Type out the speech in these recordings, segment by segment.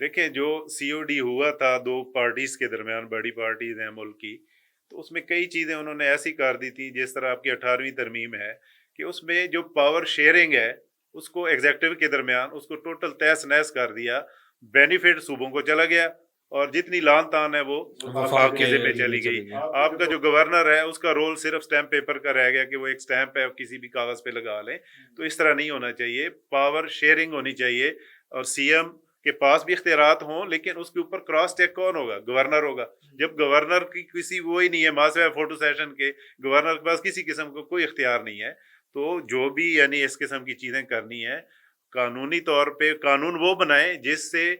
دیکھیں جو سی O D ہوا تھا دو پارٹیز کے درمیان، بڑی پارٹیز ہیں ملک کی، تو اس میں کئی چیزیں انہوں نے ایسی کر دی تھی، جس طرح آپ کی 18ویں ترمیم ہے کہ اس میں جو پاور شیئرنگ ہے اس کو ایگزیکٹو کے درمیان اس کو ٹوٹل تہس نہس کر دیا، بینیفٹ صوبوں کو چلا گیا اور جتنی لان تان ہے وہ وفاق آپ کے ذمہ چلی لیے گئی۔ چلے گئے۔ آپ کا جو گورنر ہے اس کا رول صرف سٹیمپ پیپر کا رہ گیا کہ وہ ایک سٹیمپ ہے کسی بھی کاغذ پہ لگا لیں، تو اس طرح نہیں ہونا چاہیے، پاور شیئرنگ ہونی چاہیے اور سی ایم کے پاس بھی اختیارات ہوں، لیکن اس کے اوپر کراس چیک کون ہوگا؟ گورنر ہوگا۔ جب گورنر کی کسی وہی نہیں ہے، ماسوائے فوٹو سیشن کے گورنر کے پاس کسی قسم کا کوئی اختیار نہیں ہے، تو جو بھی یعنی اس قسم کی چیزیں کرنی ہے قانونی طور پہ قانون وہ بنائیں جس سے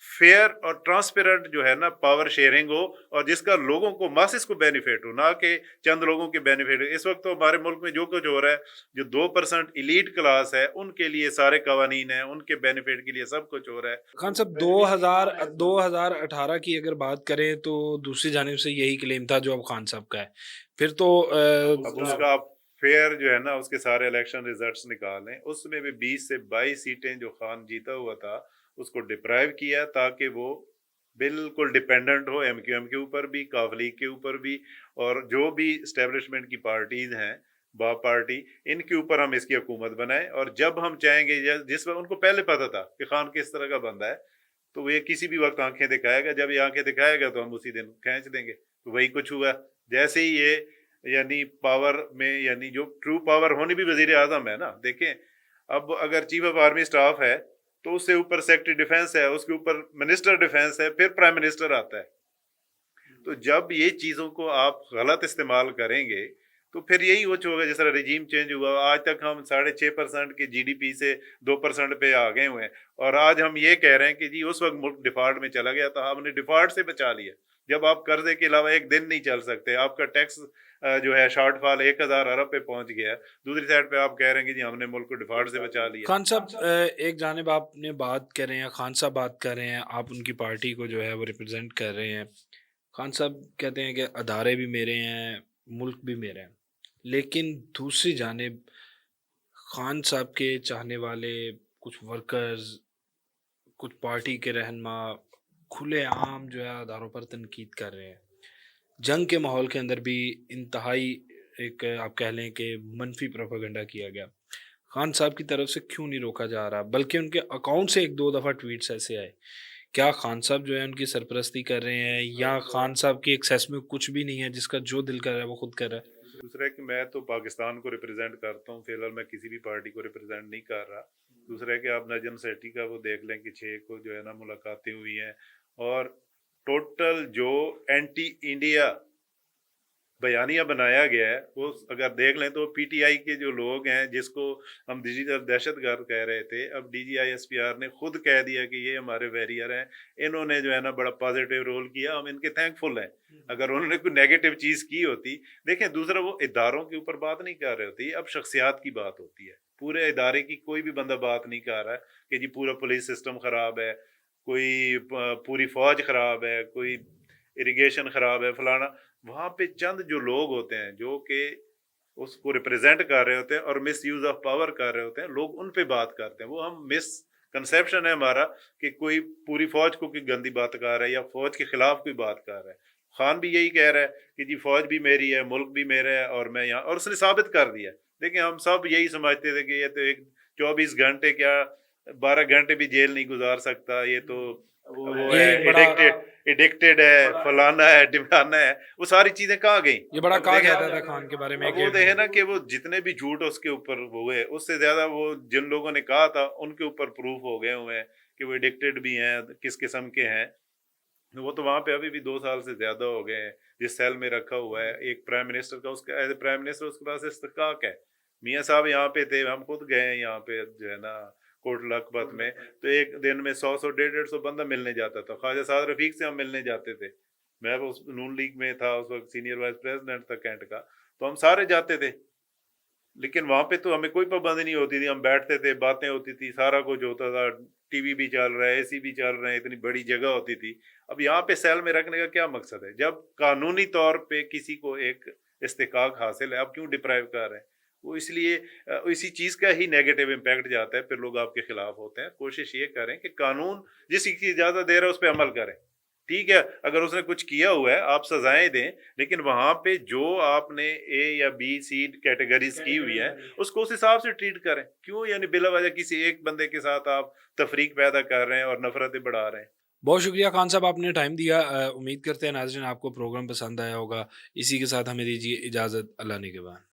فیئر اور ٹرانسپیرنٹ جو ہے نا پاور شیئرنگ ہو اور جس کا لوگوں کو ماسس کو بینیفٹ ہو، نہ کہ چند لوگوں کے بینیفٹ ہو۔ اس وقت تو ہمارے ملک میں جو کچھ ہو رہا ہے، جو 2% ایلیٹ کلاس ہے ان کے لیے سارے قوانین ہیں، ان کے بینیفٹ کے لیے سب کچھ ہو رہا ہے۔ خان صاحب 2018 کی اگر بات کریں تو دوسری جانب سے یہی کلیم تھا جو اب خان صاحب کا ہے، پھر تو اب اس کا آپ فیئر جو ہے نا اس کے سارے الیکشن ریزلٹس نکالیں، اس میں بھی 20 سے 22 سیٹیں جو خان جیتا ہوا تھا اس کو ڈپرائیو کیا تاکہ وہ بالکل ڈیپینڈنٹ ہو ایم کیو ایم کے اوپر بھی، کاف لیگ کے اوپر بھی، اور جو بھی اسٹیبلشمنٹ کی پارٹیز ہیں با پارٹی، ان کے اوپر ہم اس کی حکومت بنائیں، اور جب ہم چاہیں گے جس وقت ان کو پہلے پتا تھا کہ خان کس طرح کا بندہ ہے، تو وہ یہ کسی بھی وقت آنکھیں دکھائے گا، جب یہ آنکھیں دکھائے گا تو ہم اسی دن کھینچ دیں گے۔ تو وہی کچھ ہوا، جیسے ہی یہ یعنی پاور میں یعنی جو ٹرو پاور ہونی بھی وزیر اعظم ہے نا، دیکھیں اب اگر چیف آف آرمی اسٹاف ہے تو اس سے اوپر سیکرٹری ڈیفenس ہے، اس کے اوپر منسٹر ڈیفenس ہے، پھر پرائم منسٹر آتا ہے۔ تو جب یہ چیزوں کو آپ غلط استعمال کریں گے تو پھر یہی کچھ ہوگا، جس طرح رجیم چینج ہوا، آج تک ہم 6.5% کی جی ڈی پی سے 2% پہ آ گئے ہوئے ہیں، اور آج ہم یہ کہہ رہے ہیں کہ جی اس وقت ملک ڈیفالٹ میں چلا گیا تھا، ہم نے ڈیفالٹ سے بچا لیا۔ جب آپ قرضے کے علاوہ ایک دن نہیں چل سکتے، آپ کا ٹیکس جو ہے شارٹ فال 1000 ارب پہ پہنچ گیا، دوسری سائڈ پہ آپ کہہ رہے ہیں کہ جی ہم نے ملک کو ڈیفالٹ سے بچا لیا۔ خان صاحب ایک جانب آپ نے بات کر رہے ہیں، خان صاحب بات کر رہے ہیں، آپ ان کی پارٹی کو جو ہے وہ ریپرزینٹ کر رہے ہیں، خان صاحب کہتے ہیں کہ ادارے بھی میرے ہیں، ملک بھی میرے ہیں، لیکن دوسری جانب خان صاحب کے چاہنے والے کچھ ورکرز، کچھ پارٹی کے رہنما کھلے عام جو ہے اداروں پر تنقید کر رہے ہیں، جنگ کے ماحول کے اندر بھی انتہائی ایک آپ کہہ لیں کہ منفی پروپیگنڈا کیا گیا، خان صاحب کی طرف سے کیوں نہیں روکا جا رہا؟ بلکہ ان کے اکاؤنٹ سے 1-2 دفعہ ٹویٹس ایسے آئے، کیا خان صاحب جو ہے ان کی سرپرستی کر رہے ہیں، یا خان صاحب کی ایکسیس میں کچھ بھی نہیں ہے، جس کا جو دل کر رہا ہے وہ خود کر رہا ہے؟ دوسرا ہے کہ میں تو پاکستان کو ریپرزینٹ کرتا ہوں، فی الحال میں کسی بھی پارٹی کو ریپرزینٹ نہیں کر رہا۔ دوسرا ہے کہ آپ نجم سیٹھی کا وہ دیکھ لیں کہ 6 کو جو ہے نا ملاقاتیں ہوئی ہیں، اور ٹوٹل جو اینٹی انڈیا بیانیہ بنایا گیا ہے وہ اگر دیکھ لیں تو پی ٹی آئی کے جو لوگ ہیں جس کو ہم ڈیجیٹل دہشت گرد کہہ رہے تھے، اب D G I S P R نے خود کہہ دیا کہ یہ ہمارے ویریئر ہیں، انہوں نے جو ہے نا بڑا پازیٹیو رول کیا، ہم ان کے تھینک فل ہیں۔ اگر انہوں نے کوئی نیگیٹو چیز کی ہوتی، دیکھیں دوسرا وہ اداروں کے اوپر بات نہیں کر رہے ہوتی، اب شخصیات کی بات ہوتی ہے، پورے ادارے کی کوئی بھی بندہ بات نہیں کر رہا ہے کہ جی پورا پولیس سسٹم خراب ہے، کوئی پوری فوج خراب ہے، کوئی اریگیشن خراب ہے، فلانا۔ وہاں پہ چند جو لوگ ہوتے ہیں جو کہ اس کو ریپرزینٹ کر رہے ہوتے ہیں اور مس یوز آف پاور کر رہے ہوتے ہیں، لوگ ان پہ بات کرتے ہیں، وہ ہم مس کنسیپشن ہے ہمارا کہ کوئی پوری فوج کو کوئی گندی بات کر رہا ہے یا فوج کے خلاف کوئی بات کر رہا ہے۔ خان بھی یہی کہہ رہا ہے کہ جی فوج بھی میری ہے، ملک بھی میرا ہے، اور میں یہاں، اور اس نے ثابت کر دیا۔ دیکھیں ہم سب یہی سمجھتے تھے کہ یہ تو ایک 24 گھنٹے کیا 12 گھنٹے بھی جیل نہیں گزار سکتا، یہ تو وہ یہ ہے ایک بڑا ایڈکٹیڈ ہے، فلانا ہے، ڈمانا ہے، وہ ساری چیزیں کہاں گئیں؟ یہ بڑا اب کہا دیکھیں، کہتا تھا خان کے بارے میں اب کہ وہ دیکھیں نا کہ وہ جتنے بھی جھوٹ اس کے اوپر ہوئے، اس سے زیادہ وہ جن لوگوں نے کہا تھا ان کے اوپر پروف ہو گئے ہوئے ہیں کہ وہ ایڈکٹیڈ بھی ہیں، کس قسم کے ہیں۔ وہ تو وہاں پہ ابھی بھی 2 سال سے زیادہ ہو گئے ہیں جس سیل میں رکھا ہوا ہے۔ ایک پرائم منسٹر کا اس کا ایز اے پرائم منسٹر اس کے پاس استحقاق ہے۔ میاں صاحب یہاں پہ تھے، ہم خود گئے ہیں یہاں پہ جو ہے نا کوٹ لکھپت میں، تو ایک دن میں 100 150 بندہ ملنے جاتا تھا۔ خواجہ سعد رفیق سے ہم ملنے جاتے تھے، میں اس نون لیگ میں تھا اس وقت، سینئر وائس پریزیڈنٹ تھا کینٹ کا، تو ہم سارے جاتے تھے، لیکن وہاں پہ تو ہمیں کوئی پابندی نہیں ہوتی تھی، ہم بیٹھتے تھے، باتیں ہوتی تھی، سارا کچھ ہوتا تھا، ٹی وی بھی چل رہا ہے، اے سی بھی چل رہے ہیں، اتنی بڑی جگہ ہوتی تھی۔ اب یہاں پہ سیل میں رکھنے کا کیا مقصد ہے؟ جب قانونی طور پہ کسی کو ایک استحقاق حاصل ہے، اب کیوں ڈپرائیو کر رہے ہیں؟ وہ اس لیے اسی چیز کا ہی نیگیٹو امپیکٹ جاتا ہے، پھر لوگ آپ کے خلاف ہوتے ہیں۔ کوشش یہ کریں کہ قانون جس کی اجازت دے رہا ہے اس پہ عمل کریں، ٹھیک ہے؟ اگر اس نے کچھ کیا ہوا ہے آپ سزائیں دیں، لیکن وہاں پہ جو آپ نے اے یا بی سی کیٹیگریز کی ہوئی ہیں اس کو اس حساب سے ٹریٹ کریں۔ کیوں یعنی بلا وجہ کسی ایک بندے کے ساتھ آپ تفریق پیدا کر رہے ہیں اور نفرتیں بڑھا رہے ہیں؟ بہت شکریہ خان صاحب، آپ نے ٹائم دیا۔ امید کرتے ہیں ناظرین آپ کو پروگرام پسند آیا ہوگا۔ اسی کے ساتھ ہمیں دیجیے اجازت، اللہ نگہبان۔